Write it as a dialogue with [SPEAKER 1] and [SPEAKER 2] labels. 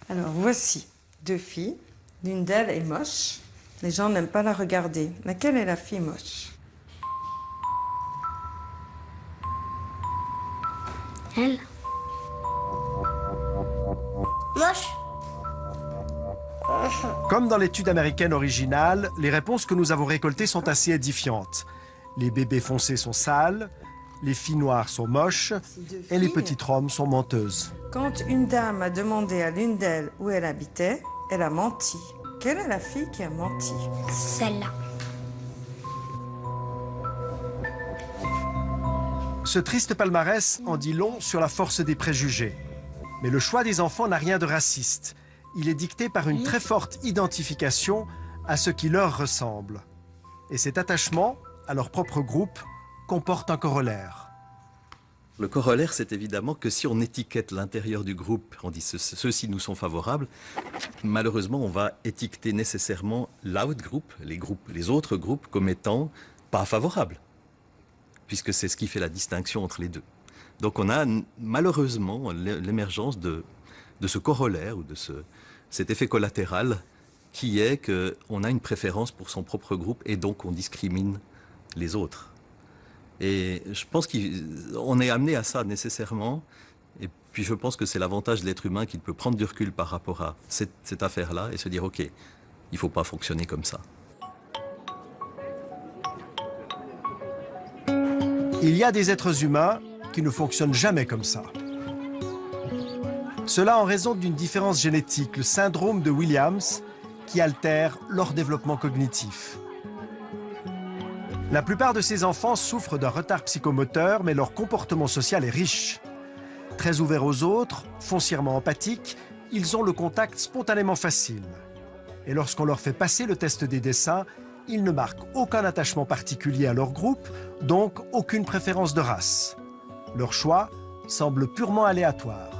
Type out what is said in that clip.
[SPEAKER 1] Alors, voici deux filles. L'une d'elles est moche. Les gens n'aiment pas la regarder. Laquelle est la fille moche?
[SPEAKER 2] Elle. Moche.
[SPEAKER 3] Comme dans l'étude américaine originale, les réponses que nous avons récoltées sont assez édifiantes. Les bébés foncés sont sales, les filles noires sont moches et les petites roms sont menteuses.
[SPEAKER 1] Quand une dame a demandé à l'une d'elles où elle habitait, elle a menti. Quelle est la fille qui a menti?
[SPEAKER 2] Celle-là.
[SPEAKER 3] Ce triste palmarès en dit long sur la force des préjugés. Mais le choix des enfants n'a rien de raciste. Il est dicté par une très forte identification à ce qui leur ressemble. Et cet attachement à leur propre groupe comporte un corollaire.
[SPEAKER 4] Le corollaire, c'est évidemment que si on étiquette l'intérieur du groupe, on dit ceux-ci nous sont favorables, malheureusement, on va étiqueter nécessairement l'out-group, les autres groupes, comme étant pas favorables, puisque c'est ce qui fait la distinction entre les deux. Donc on a malheureusement l'émergence de ce corollaire ou de cet effet collatéral qui est qu'on a une préférence pour son propre groupe et donc on discrimine les autres. Et je pense qu'on est amené à ça nécessairement. Et puis je pense que c'est l'avantage de l'être humain qu'il peut prendre du recul par rapport à cette affaire-là et se dire, OK, il ne faut pas fonctionner comme ça.
[SPEAKER 3] Il y a des êtres humains qui ne fonctionnent jamais comme ça. Cela en raison d'une différence génétique, le syndrome de Williams, qui altère leur développement cognitif. La plupart de ces enfants souffrent d'un retard psychomoteur, mais leur comportement social est riche. Très ouverts aux autres, foncièrement empathiques, ils ont le contact spontanément facile. Et lorsqu'on leur fait passer le test des dessins, ils ne marquent aucun attachement particulier à leur groupe, donc aucune préférence de race. Leur choix semble purement aléatoire.